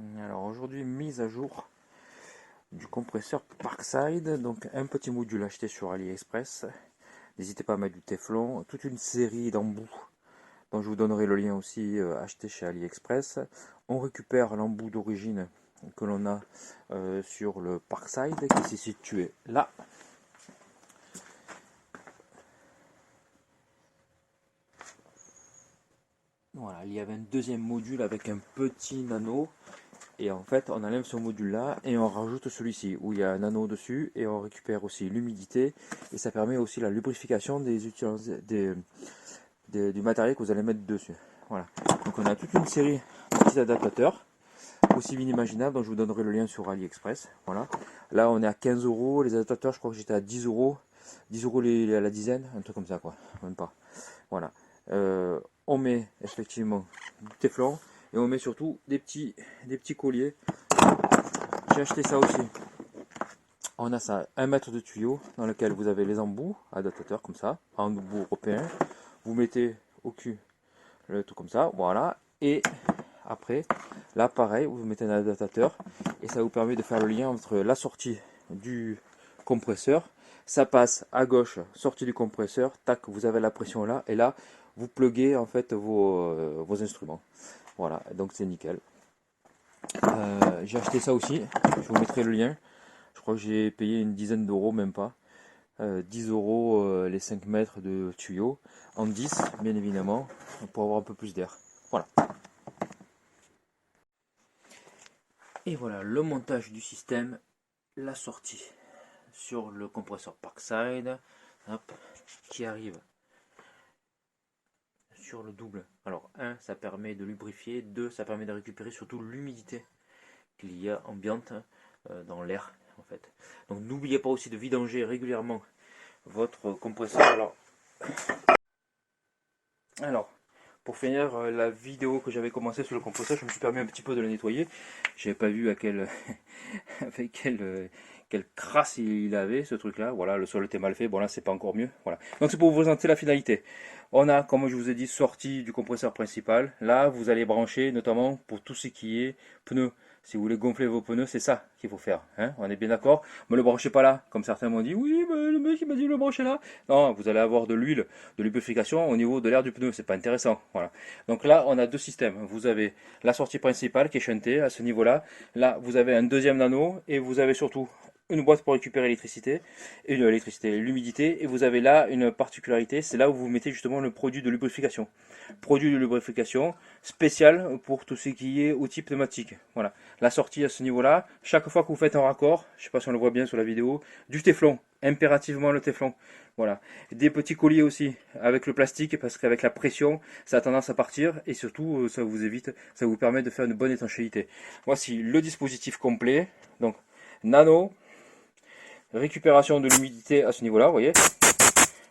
Alors aujourd'hui, mise à jour du compresseur Parkside, donc un petit module acheté sur AliExpress. N'hésitez pas à mettre du Teflon, toute une série d'embouts dont je vous donnerai le lien aussi, acheté chez AliExpress. On récupère l'embout d'origine que l'on a sur le Parkside qui s'est situé là. Voilà, il y avait un deuxième module avec un petit nano. Et en fait, on enlève ce module-là et on rajoute celui-ci où il y a un anneau dessus et on récupère aussi l'humidité et ça permet aussi la lubrification du matériel que vous allez mettre dessus. Voilà. Donc on a toute une série de petits adaptateurs aussi inimaginables dont je vous donnerai le lien sur AliExpress. Voilà. Là, on est à 15 euros. Les adaptateurs, je crois que j'étais à 10 euros. 10 euros à la dizaine, un truc comme ça, quoi. Même pas. Voilà. On met effectivement du téflon et on met surtout des petits colliers. J'ai acheté ça aussi. On a ça, 1 mètre de tuyau dans lequel vous avez les embouts adaptateurs comme ça, en embout européen. Vous mettez au cul le tout comme ça, voilà. Et après, là pareil, vous mettez un adaptateur et ça vous permet de faire le lien entre la sortie du compresseur. Ça passe à gauche, sortie du compresseur, tac, vous avez la pression là, et là, vous pluguez en fait vos instruments. Voilà, donc c'est nickel. J'ai acheté ça aussi, je vous mettrai le lien. Je crois que j'ai payé une dizaine d'euros, même pas. 10 euros les 5 mètres de tuyau, en 10 bien évidemment, pour avoir un peu plus d'air. Voilà. Et voilà le montage du système, la sortie sur le compresseur Parkside, hop, qui arrive sur le double. Alors 1, ça permet de lubrifier, 2, ça permet de récupérer surtout l'humidité qu'il y a ambiante dans l'air en fait. Donc n'oubliez pas aussi de vidanger régulièrement votre compresseur. Alors pour finir la vidéo que j'avais commencé sur le compresseur, je me suis permis un petit peu de le nettoyer. J'avais pas vu à quel avec quelle crasse il avait ce truc là. Voilà, le sol était mal fait. Bon là c'est pas encore mieux. Voilà. Donc c'est pour vous présenter la finalité. On a, comme je vous ai dit, sorti du compresseur principal. Là vous allez brancher notamment pour tout ce qui est pneus. Si vous voulez gonfler vos pneus, c'est ça qu'il faut faire. Hein, on est bien d'accord. Ne le branchez pas là, comme certains m'ont dit. Oui, mais le mec il m'a dit de le brancher là. Non, vous allez avoir de l'huile, de lubrification au niveau de l'air du pneu. C'est pas intéressant. Voilà. Donc là, on a deux systèmes. Vous avez la sortie principale qui est shuntée à ce niveau-là. Là, vous avez un deuxième nano et vous avez surtout une boîte pour récupérer l'électricité, et l'humidité, et vous avez là une particularité, c'est là où vous mettez justement le produit de lubrification. Produit de lubrification spécial pour tout ce qui est outil pneumatique. Voilà, la sortie à ce niveau-là, chaque fois que vous faites un raccord, je ne sais pas si on le voit bien sur la vidéo, du téflon, impérativement le téflon. Voilà, des petits colliers aussi avec le plastique parce qu'avec la pression, ça a tendance à partir et surtout ça vous évite, ça vous permet de faire une bonne étanchéité. Voici le dispositif complet. Donc nano, récupération de l'humidité à ce niveau-là, vous voyez.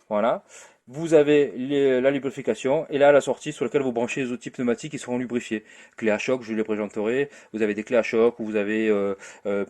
Voilà. Vous avez la lubrification et là la sortie sur laquelle vous branchez les outils pneumatiques qui seront lubrifiés. Clés à choc, je les présenterai. Vous avez des clés à choc, vous avez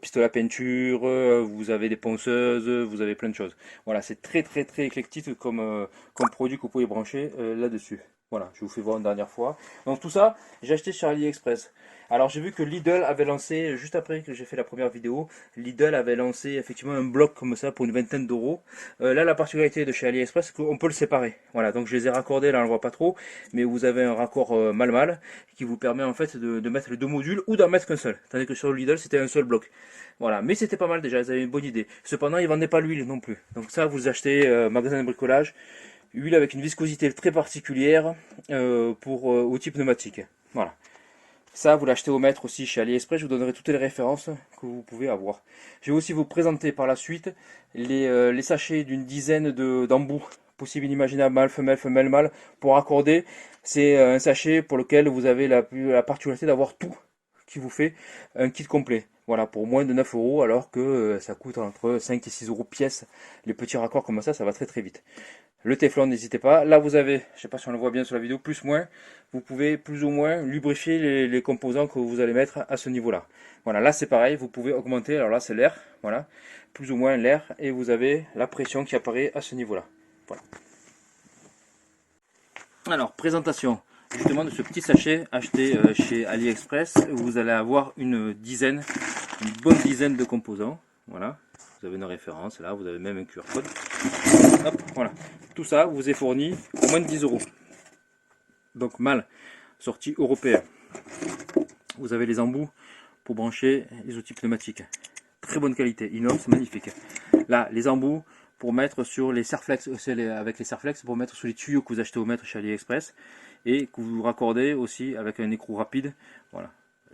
pistolet à peinture, vous avez des ponceuses, vous avez plein de choses. Voilà, c'est très très très éclectique comme produit que vous pouvez brancher là-dessus. Voilà, je vous fais voir une dernière fois. Donc tout ça, j'ai acheté sur AliExpress. Alors j'ai vu que Lidl avait lancé, juste après que j'ai fait la première vidéo, Lidl avait lancé effectivement un bloc comme ça pour une vingtaine d'euros. Là la particularité de chez AliExpress, c'est qu'on peut le séparer. Voilà, donc je les ai raccordés, là on le voit pas trop, mais vous avez un raccord mal qui vous permet en fait de mettre les deux modules ou d'en mettre qu'un seul. Tandis que sur le Lidl c'était un seul bloc. Voilà, mais c'était pas mal déjà, ils avaient une bonne idée. Cependant ils vendaient pas l'huile non plus. Donc ça vous achetez magasin de bricolage, huile avec une viscosité très particulière pour outils pneumatiques. Voilà. Ça, vous l'achetez au mètre aussi chez AliExpress, je vous donnerai toutes les références que vous pouvez avoir. Je vais aussi vous présenter par la suite les sachets d'une dizaine d'embouts, possible, inimaginable, mâle, femelle, femelle, mâle, pour accorder. C'est un sachet pour lequel vous avez la particularité d'avoir tout qui vous fait un kit complet. Voilà, pour moins de 9 euros, alors que ça coûte entre 5 et 6 euros pièce. Les petits raccords comme ça va très très vite. Le téflon, n'hésitez pas. Là, vous avez, je ne sais pas si on le voit bien sur la vidéo, plus ou moins, vous pouvez plus ou moins lubrifier les composants que vous allez mettre à ce niveau-là. Voilà, là c'est pareil, vous pouvez augmenter, alors là c'est l'air, voilà, plus ou moins l'air, et vous avez la pression qui apparaît à ce niveau-là. Voilà. Alors, présentation. justement de ce petit sachet acheté chez AliExpress. Vous allez avoir une bonne dizaine de composants. Voilà, vous avez une référence là, vous avez même un QR code. Hop, voilà, tout ça vous est fourni pour moins de 10 euros. Donc mal, sortie européenne. Vous avez les embouts pour brancher les outils pneumatiques. Très bonne qualité, inox, magnifique. Là, les embouts pour mettre sur les serflex, avec les serflex, pour mettre sur les tuyaux que vous achetez au mètre chez AliExpress et que vous raccordez aussi avec un écrou rapide. Voilà,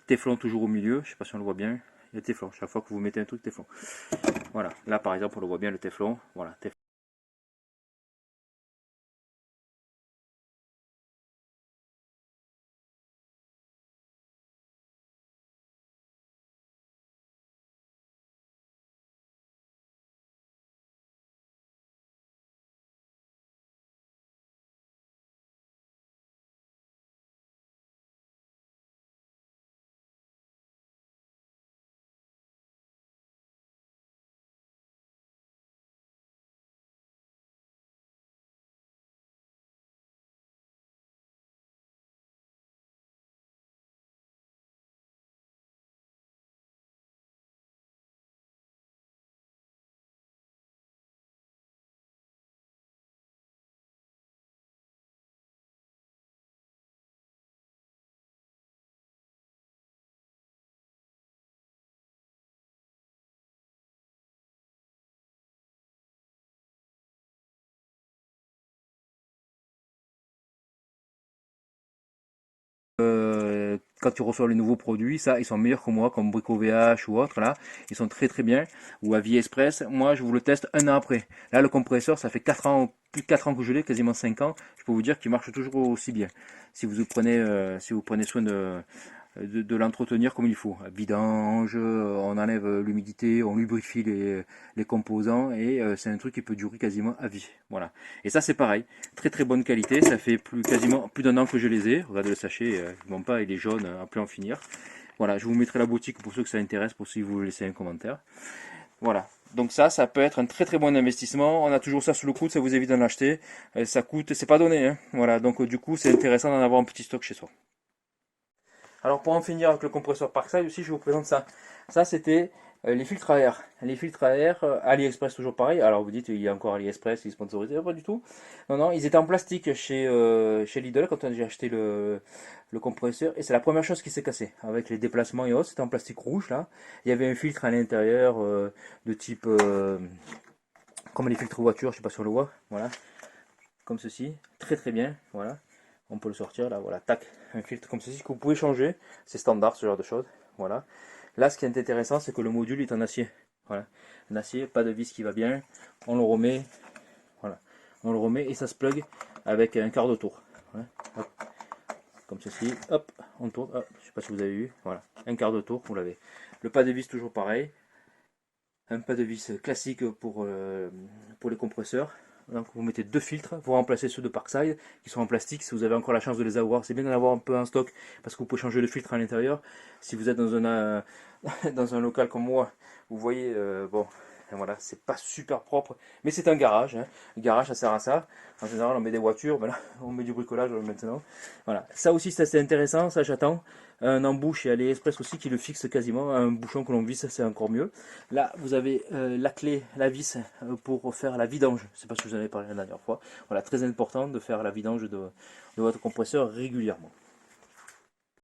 téflon toujours au milieu, je ne sais pas si on le voit bien. Il y a téflon, chaque fois que vous mettez un truc, téflon. Voilà, là par exemple, on le voit bien le téflon. Voilà, téflon. Quand tu reçois les nouveaux produits, ça, ils sont meilleurs que moi, comme Brico VH ou autre, là, ils sont très très bien, ou à Vie Express, moi je vous le teste un an après. Là, le compresseur, ça fait 4 ans, plus de 4 ans que je l'ai, quasiment 5 ans, je peux vous dire qu'il marche toujours aussi bien. Si vous prenez soin de l'entretenir comme il faut. Vidange, on enlève l'humidité, on lubrifie les composants et c'est un truc qui peut durer quasiment à vie. Voilà. Et ça c'est pareil, très très bonne qualité, ça fait quasiment plus d'un an que je les ai. Regardez le sachet, il ne pas, il est jaune, à plus en finir. Voilà, je vous mettrai la boutique pour ceux que ça intéresse, pour si vous voulez laisser un commentaire. Voilà. Donc ça peut être un très très bon investissement. On a toujours ça sous le coude, ça vous évite d'en acheter. Ça coûte, c'est pas donné, hein. Voilà, donc du coup c'est intéressant d'en avoir un petit stock chez soi. Alors pour en finir avec le compresseur Parkside aussi, je vous présente ça. Ça c'était les filtres à air. Les filtres à air, AliExpress toujours pareil. Alors vous dites il y a encore AliExpress, il est sponsorisé, pas du tout. Non, non, ils étaient en plastique chez Lidl quand j'ai acheté le compresseur. Et c'est la première chose qui s'est cassée. Avec les déplacements et autres, c'était en plastique rouge là. Il y avait un filtre à l'intérieur de type comme les filtres voiture, je sais pas si on le voit. Voilà, comme ceci. Très très bien. Voilà. On peut le sortir là, voilà, tac, un filtre comme ceci que vous pouvez changer, c'est standard ce genre de choses, voilà. Là ce qui est intéressant c'est que le module est en acier, voilà, en acier, pas de vis qui va bien, on le remet, voilà, on le remet et ça se plug avec un quart de tour, voilà. Hop, comme ceci, hop, on tourne, hop, je sais pas si vous avez vu, voilà, un quart de tour, vous l'avez. Le pas de vis toujours pareil, un pas de vis classique pour les compresseurs. Donc vous mettez deux filtres, vous remplacez ceux de Parkside qui sont en plastique. Si vous avez encore la chance de les avoir, c'est bien d'en avoir un peu en stock parce que vous pouvez changer le filtre à l'intérieur. Si vous êtes dans dans un local comme moi, vous voyez, bon, voilà, c'est pas super propre, mais c'est un garage. Hein. Le garage, ça sert à ça. En général, on met des voitures, ben là, on met du bricolage maintenant. Voilà, ça aussi, c'est intéressant, ça j'attends. Un embout chez AliExpress aussi qui le fixe quasiment, un bouchon que l'on visse, c'est encore mieux. Là, vous avez la clé, la vis pour faire la vidange. Je ne sais pas si je vous en avais parlé la dernière fois. Voilà, très important de faire la vidange de votre compresseur régulièrement.